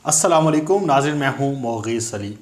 अस्सलामुअलैकुम नाज़रीन, मैं हूँ मोगीस अली।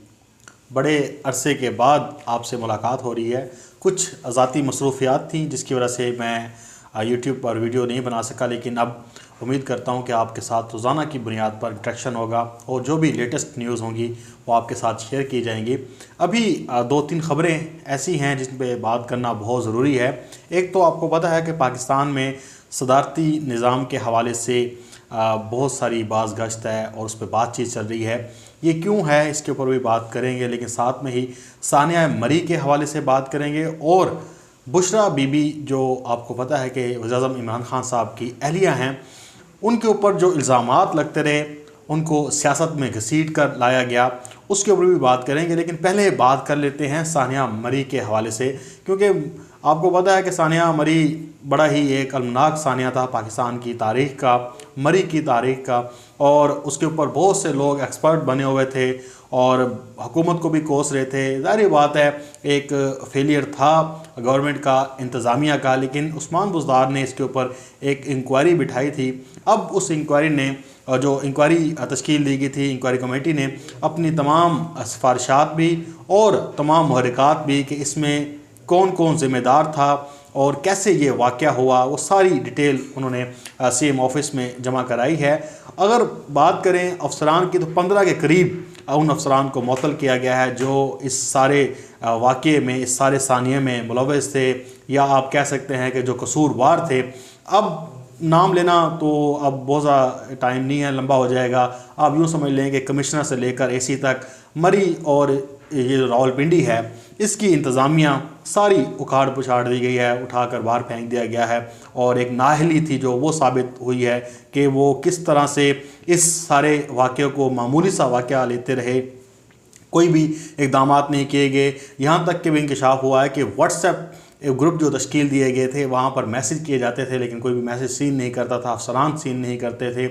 बड़े अरसे के बाद आपसे मुलाकात हो रही है। कुछ ज़ाती मसरूफ़ियात थी जिसकी वजह से मैं यूट्यूब पर वीडियो नहीं बना सका, लेकिन अब उम्मीद करता हूँ कि आपके साथ रोज़ाना की बुनियाद पर इंटरेक्शन होगा और जो भी लेटेस्ट न्यूज़ होंगी वो आपके साथ शेयर की जाएंगी। अभी दो तीन ख़बरें ऐसी हैं जिन पर बात करना बहुत ज़रूरी है। एक तो आपको पता है कि पाकिस्तान में सदारती निज़ाम के हवाले से बहुत सारी बाज़ गश्त है और उस पर बातचीत चल रही है। ये क्यों है इसके ऊपर भी बात करेंगे, लेकिन साथ में ही सानिया मरी के हवाले से बात करेंगे और बुशरा बीबी जो आपको पता है कि वज़ीर-ए-आज़म इमरान खान साहब की अहलिया हैं, उनके ऊपर जो इल्ज़ामात लगते रहे उनको सियासत में घसीट कर लाया गया, उसके ऊपर भी बात करेंगे। लेकिन पहले बात कर लेते हैं सानिया मरी के हवाले से, क्योंकि आपको पता है कि सानिया मरी बड़ा ही एक अलमनाक सानिया था पाकिस्तान की तारीख़ का, मरी की तारीख़ का, और उसके ऊपर बहुत से लोग एक्सपर्ट बने हुए थे और हुकूमत को भी कोस रहे थे। ज़ाहिर बात है एक फेलियर था गवर्नमेंट का, इंतज़ामिया का, लेकिन उस्मान बुज़दार ने इसके ऊपर एक इंक्वायरी बिठाई थी। अब उस इंक्वायरी ने जो इंक्वायरी तश्कील दी गई थी, इंक्वायरी कमेटी ने अपनी तमाम सिफारिशात भी और तमाम महरक़ात भी कि इसमें कौन कौन ज़िम्मेदार था और कैसे ये वाक़या हुआ, वो सारी डिटेल उन्होंने सीएम ऑफिस में जमा कराई है। अगर बात करें अफसरान की तो 15 के करीब उन अफसरान को मुअत्तल किया गया है जो इस सारे वाक़ये में, इस सारे सानिये में मुलव्वस थे, या आप कह सकते हैं कि जो कसूरवार थे। अब नाम लेना तो अब बहुत ज़्यादा टाइम नहीं है, लंबा हो जाएगा। आप यूँ समझ लें कि कमिश्नर से लेकर एसी तक, मरी और ये जो रावलपिंडी है इसकी इंतज़ामिया सारी उखाड़ पुछाड़ दी गई है, उठाकर बाहर फेंक दिया गया है। और एक नाअहली थी जो वो साबित हुई है कि वो किस तरह से इस सारे वाक़े को मामूली सा वाक़या लेते रहे, कोई भी इक़दामात नहीं किए गए। यहाँ तक कि भी इंकशाफ हुआ है कि व्हाट्सएप ग्रुप जो तश्कील दिए गए थे वहाँ पर मैसेज किए जाते थे, लेकिन कोई भी मैसेज सीन नहीं करता था, अफसरान सीन नहीं करते थे।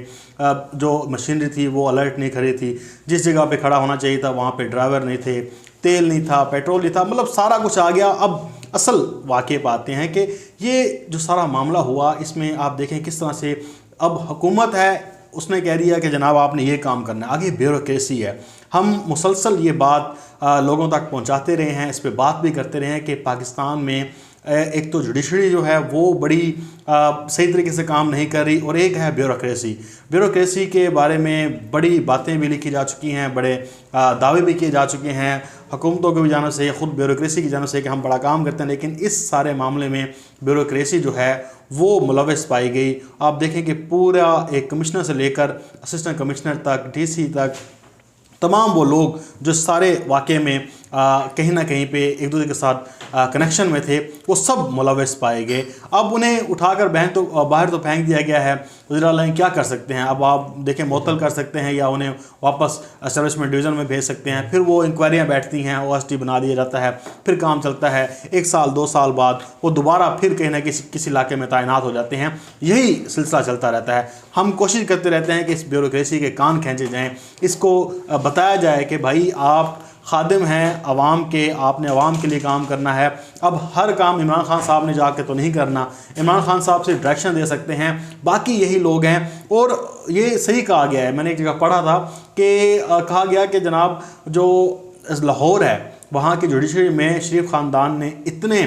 जो मशीनरी थी वो अलर्ट नहीं खड़ी थी, जिस जगह पे खड़ा होना चाहिए था वहाँ पे ड्राइवर नहीं थे, तेल नहीं था, पेट्रोल नहीं था, मतलब सारा कुछ आ गया। अब असल वाक़े पे आते हैं कि ये जो सारा मामला हुआ इसमें आप देखें किस तरह से अब हुकूमत है उसने कह दिया कि जनाब आपने ये काम करना है। आगे ब्यूरोक्रेसी है। हम मुसलसल ये बात लोगों तक पहुंचाते रहे हैं, इस पे बात भी करते रहे हैं कि पाकिस्तान में एक तो जुडिशरी जो है वो बड़ी सही तरीके से काम नहीं कर रही, और एक है ब्यूरोक्रेसी के बारे में बड़ी बातें भी लिखी जा चुकी हैं, बड़े दावे भी किए जा चुके हैं हुकूमतों की जानब से, ख़ुद ब्यूरोक्रेसी की जानब से कि हम बड़ा काम करते हैं। लेकिन इस सारे मामले में ब्यूरोक्रेसी जो है वो मुलव्वस पाई गई। आप देखें कि पूरा एक कमिश्नर से लेकर असिस्टेंट कमिश्नर तक, डीसी तक, तमाम वो लोग जो सारे वाक़े में कहीं ना कहीं पे एक दूसरे के साथ कनेक्शन में थे, वो सब मुलव्वस पाए गए। अब उन्हें उठाकर बाहर तो फेंक दिया गया है। वज़ीर आला क्या कर सकते हैं? अब आप देखें मुअत्तल कर सकते हैं या उन्हें वापस एस्टेब्लिशमेंट डिवीज़न में भेज सकते हैं। फिर वो इंक्वायरियाँ बैठती हैं, OST बना दिया जाता है, फिर काम चलता है। 1 साल 2 साल बाद वो दोबारा फिर कहीं ना किसी इलाके में तैनात हो जाते हैं। यही सिलसिला चलता रहता है। हम कोशिश करते रहते हैं कि इस ब्यूरोक्रेसी के कान खींचे जाएँ, इसको बताया जाए कि भाई आप खादिम हैं अवाम के, आपने अवाम के लिए काम करना है। अब हर काम इमरान खान साहब ने जाके तो नहीं करना, इमरान खान साहब से डायरेक्शन दे सकते हैं, बाकी यही लोग हैं। और ये सही कहा गया है, मैंने एक जगह पढ़ा था कि कहा गया कि जनाब जो लाहौर है वहाँ की जुडिशरी में शरीफ ख़ानदान ने इतने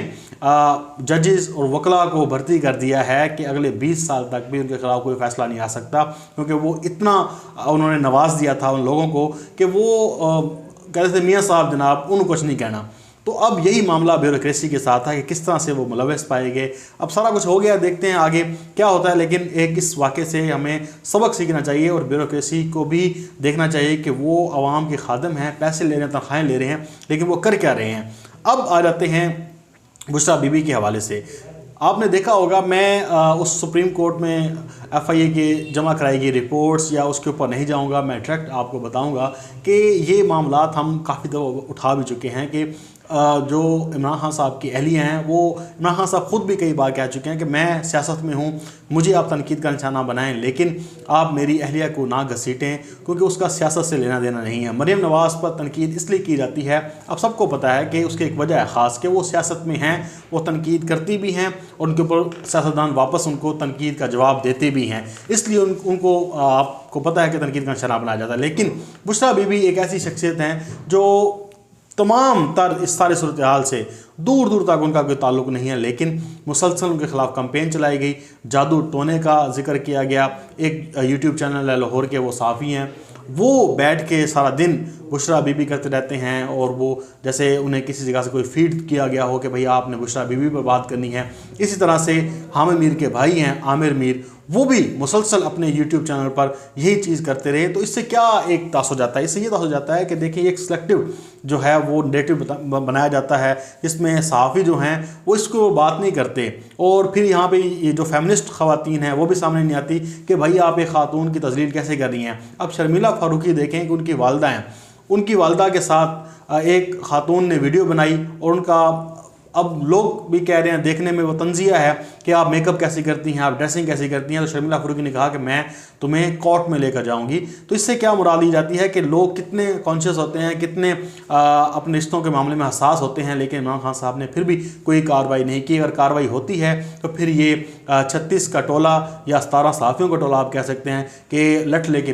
जजेस और वकला को भर्ती कर दिया है कि अगले 20 साल तक भी उनके खिलाफ कोई फ़ैसला नहीं आ सकता, क्योंकि वो इतना उन्होंने नवाज दिया था उन लोगों को कि वो कहते थे मियाँ साहब जनाब उनको कुछ नहीं कहना। तो अब यही मामला ब्यूरोक्रेसी के साथ है कि किस तरह से वो मुलव्वस पाए गए। अब सारा कुछ हो गया, देखते हैं आगे क्या होता है। लेकिन एक इस वाक़े से हमें सबक सीखना चाहिए और ब्यूरोक्रेसी को भी देखना चाहिए कि वो आवाम के खादिम हैं, पैसे ले रहे हैं, तनख्वाहें ले रहे हैं, लेकिन वो कर क्या रहे हैं। अब आ जाते हैं बुशरा बीबी के हवाले से। आपने देखा होगा, मैं उस सुप्रीम कोर्ट में FIA की जमा कराई गई रिपोर्ट्स या उसके ऊपर नहीं जाऊंगा। मैं डायरेक्ट आपको बताऊंगा कि ये मामलात हम काफ़ी दफ़ा उठा भी चुके हैं कि जो इमरान खान साहब की अहलिया हैं, वो इमरान खान साहब ख़ुद भी कई बार कह चुके हैं कि मैं सियासत में हूँ, मुझे आप तनकीद का निशाना बनाएं, लेकिन आप मेरी अहलिया को ना घसीटें, क्योंकि उसका सियासत से लेना देना नहीं है। मरीम नवाज़ पर तनकीद इसलिए की जाती है, अब सबको पता है कि उसकी एक वजह है ख़ास कि वो सियासत में हैं, वो तनकीद करती भी हैं और उनके ऊपर सियासतदान वापस उनको तनकीद का जवाब देते भी हैं, इसलिए उनको आपको पता है कि तनकीद का निशाना बनाया जाता है। लेकिन बुशरा बीबी एक ऐसी शख्सियत हैं जो तमाम तर इस सारे सूरत हाल से दूर दूर तक उनका कोई ताल्लुक़ नहीं है, लेकिन मुसलसल उनके ख़िलाफ़ कैंपेन चलाई गई, जादू टोने का जिक्र किया गया। एक यूट्यूब चैनल है लाहौर के, वो साफ़ी हैं, वो बैठ के सारा दिन बुशरा बीबी करते रहते हैं, और वो जैसे उन्हें किसी जगह से कोई फीड किया गया हो कि भाई आपने बुशरा बीबी पर बात करनी है। इसी तरह से हामिद मीर के भाई हैं आमिर मीर, वो भी मुसलसल अपने यूट्यूब चैनल पर यही चीज़ करते रहे। तो इससे क्या एक तास हो जाता है, इससे ये तास हो जाता है कि देखिए एक सिलेक्टिव जो है वो नेरेटिव बनाया जाता है, जिसमें सहाफ़ी जो हैं वो इसको बात नहीं करते, और फिर यहाँ पे ये जो फेमिनिस्ट ख़वातीन हैं वो भी सामने नहीं आती कि भाई आप एक ख़ातून की तज़लील कैसे कर रही हैं। अब शर्मिला फ़ारूकी देखें कि उनकी वालदा हैं, उनकी वालदा के साथ एक ख़ातून ने वीडियो बनाई, और उनका अब लोग भी कह रहे हैं देखने में वो तंज़िया है कि आप मेकअप कैसे करती हैं, आप ड्रेसिंग कैसे करती हैं। तो शर्मिला फ़ारूकी ने कहा कि मैं तुम्हें कोर्ट में लेकर जाऊंगी। तो इससे क्या मुराद ली जाती है कि लोग कितने कॉन्शियस होते हैं, कितने अपने रिश्तों के मामले में हसास होते हैं, लेकिन इमरान खान साहब ने फिर भी कोई कार्रवाई नहीं की। अगर कार्रवाई होती है तो फिर ये 36 का टोला या 17 सहाफ़ियों का टोला आप कह सकते हैं कि लट लेके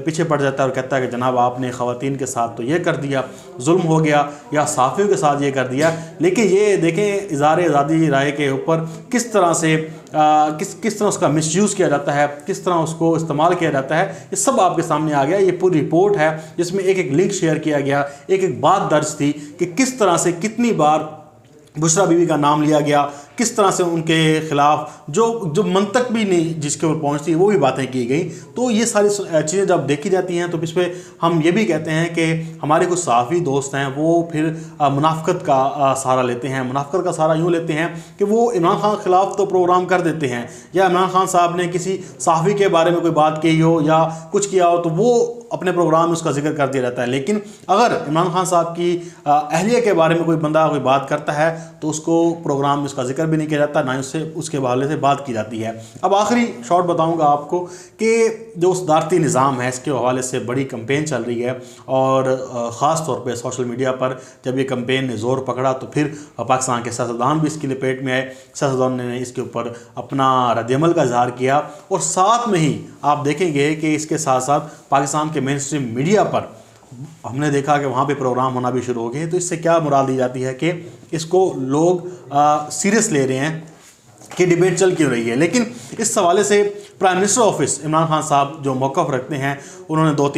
पीछे पड़ जाता है और कहता है कि जनाब आपने ख़वातीन के साथ तो ये कर दिया, जुल्म हो गया, या सहाफ़ियों के साथ ये कर दिया। लेकिन ये देखें इज़हार आज़ादी राय के ऊपर किस तरह से किस तरह उसका मिसयूज़ किया जाता है, किस तरह उसको इस्तेमाल किया जाता है, ये सब आपके सामने आ गया। ये पूरी रिपोर्ट है जिसमें एक एक लिंक शेयर किया गया, एक एक बात दर्ज थी कि किस तरह से कितनी बार बुशरा बीबी का नाम लिया गया, किस तरह से उनके ख़िलाफ़ जो मंतक भी नहीं जिसके ऊपर पहुँचती वो भी बातें की गई। तो ये सारी चीज़ें जब देखी जाती हैं तो इस पर हम ये भी कहते हैं कि हमारे कुछ सहाफ़ी दोस्त हैं वो फिर मुनाफ़क़त का सहारा लेते हैं। मुनाफ़क़त का सहारा यूँ लेते हैं कि वो इमरान खान के ख़िलाफ़ तो प्रोग्राम कर देते हैं, या इमरान खान साहब ने किसी सहाफ़ी के बारे में कोई बात कही हो या कुछ किया हो तो वो अपने प्रोग्राम में उसका जिक्र कर दिया जाता है। लेकिन अगर इमरान खान साहब की अहलिया के बारे में कोई बंदा कोई बात करता है तो उसको प्रोग्राम में उसका जिक्र भी नहीं किया जाता, ना ही उससे उसके हवाले से बात की जाती है। अब आखिरी शॉर्ट बताऊंगा आपको कि जो सदारती निज़ाम है इसके हवाले से बड़ी कैंपेन चल रही है, और ख़ास तौर पे सोशल मीडिया पर जब ये कैंपेन ने ज़ोर पकड़ा तो फिर पाकिस्तान के सियासतदान भी इसकी लपेट में आए। सियासतदान ने इसके ऊपर अपना रद्दअमल का इज़हार किया, और साथ में ही आप देखेंगे कि इसके साथ साथ पाकिस्तान के मेन स्ट्रीम मीडिया पर हमने देखा कि वहाँ पे प्रोग्राम होना भी शुरू हो गए। तो इससे क्या मुराद ली जाती है कि इसको लोग सीरियस ले रहे हैं कि डिबेट चल क्यों रही है। लेकिन इस हवाले से prime minister office Imran Khan साहब जो मौक़िफ़ रखते हैं, उन्होंने दो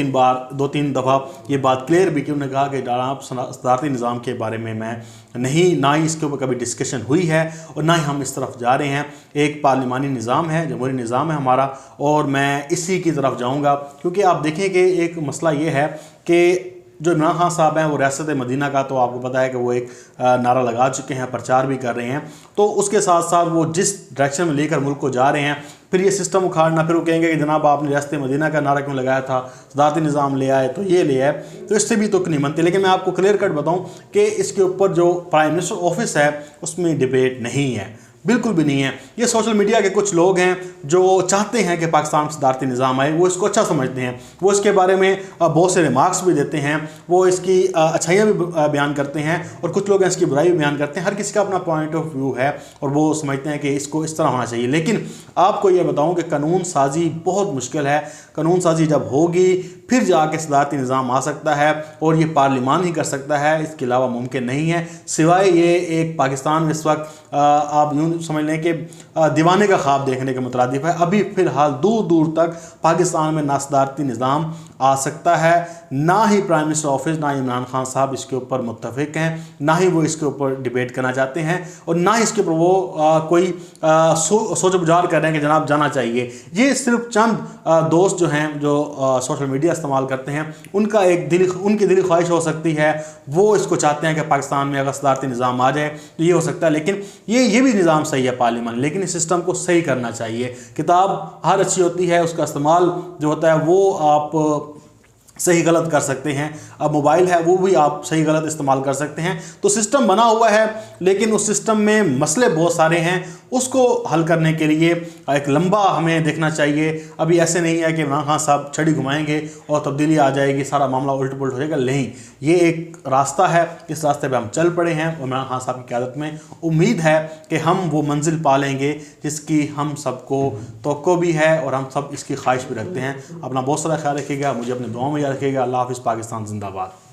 तीन दफ़ा ये बात क्लियर भी की। उन्होंने कहा कि जनाब सदारती निज़ाम के बारे में मैं नहीं, ना ही इसके ऊपर कभी डिस्कशन हुई है और ना ही हम इस तरफ जा रहे हैं। एक पार्लिमानी निज़ाम है, जमहूरी निज़ाम है हमारा, और मैं इसी की तरफ जाऊँगा। क्योंकि आप देखें कि एक मसला ये है कि जो इमरान खान साहब हैं वो रियासत मदीना का तो आपको पता है कि वो एक नारा लगा चुके हैं, प्रचार भी कर रहे हैं। तो उसके साथ साथ वो जिस डायरेक्शन में लेकर मुल्क को जा रहे हैं, फिर ये सिस्टम उखाड़ना, फिर वो कहेंगे कि जनाब आपने रियासत मदीना का नारा क्यों लगाया था, सदारती निज़ाम ले आए तो ये ले आए, तो इससे भी तुक नहीं बनती। लेकिन मैं आपको क्लियर कट बताऊँ कि इसके ऊपर जो प्राइम मिनिस्टर ऑफिस है उसमें डिबेट नहीं है, बिल्कुल भी नहीं है। ये सोशल मीडिया के कुछ लोग हैं जो चाहते हैं कि पाकिस्तान में सदारती निज़ाम आए, वो इसको अच्छा समझते हैं, वो इसके बारे में बहुत से रिमार्क्स भी देते हैं, वो इसकी अच्छाइयाँ भी बयान करते हैं, और कुछ लोग इसकी बुराई भी बयान करते हैं। हर किसी का अपना पॉइंट ऑफ व्यू है और वो समझते हैं कि इसको इस तरह होना चाहिए। लेकिन आपको ये बताऊँ कि कानून साजी बहुत मुश्किल है। कानून साजी जब होगी फिर जाके सदारती निज़ाम आ सकता है, और ये पार्लिमान ही कर सकता है, इसके अलावा मुमकिन नहीं है। सिवाय ये एक पाकिस्तान में इस वक्त आप यूँ समझ लें कि दीवाने का ख्वाब देखने के मुतरादिफ है। अभी फ़िलहाल दूर दूर तक पाकिस्तान में ना सदारती निज़ाम आ सकता है, ना ही प्राइम मिनिस्टर ऑफिस, ना ही इमरान खान साहब इसके ऊपर मुत्तफ़िक हैं, ना ही वो इसके ऊपर डिबेट करना चाहते हैं, और ना ही इसके ऊपर वो कोई सोच विचार कर रहे हैं कि जनाब जाना चाहिए। ये सिर्फ चंद दोस्त जो हैं जो सोशल मीडिया इस्तेमाल करते हैं, उनकी दिली ख्वाहिश हो सकती है, वो इसको चाहते हैं कि पाकिस्तान में अगर सदारती निज़ाम आ जाए तो ये हो सकता है। लेकिन ये भी निज़ाम सही है पार्लियामेंट, लेकिन इस सिस्टम को सही करना चाहिए। किताब हर अच्छी होती है, उसका इस्तेमाल जो होता है वो आप सही गलत कर सकते हैं। अब मोबाइल है वो भी आप सही गलत इस्तेमाल कर सकते हैं। तो सिस्टम बना हुआ है, लेकिन उस सिस्टम में मसले बहुत सारे हैं, उसको हल करने के लिए एक लंबा हमें देखना चाहिए। अभी ऐसे नहीं है कि इमरान खान साहब छड़ी घुमाएंगे और तब्दीली आ जाएगी, सारा मामला उल्ट पुलट हो जाएगा। नहीं, ये एक रास्ता है, इस रास्ते पे हम चल पड़े हैं। इमरान खान साहब की क़यादत में उम्मीद है कि हम वो मंजिल पा लेंगे जिसकी हम सबको तवक्को भी है और हम सब इसकी ख्वाहिश भी रखते हैं। अपना बहुत सारा ख्याल रखिएगा, मुझे अपने दुआओं में याद रखिएगा। अल्लाह हाफ़िज़। पाकिस्तान जिंदाबाद।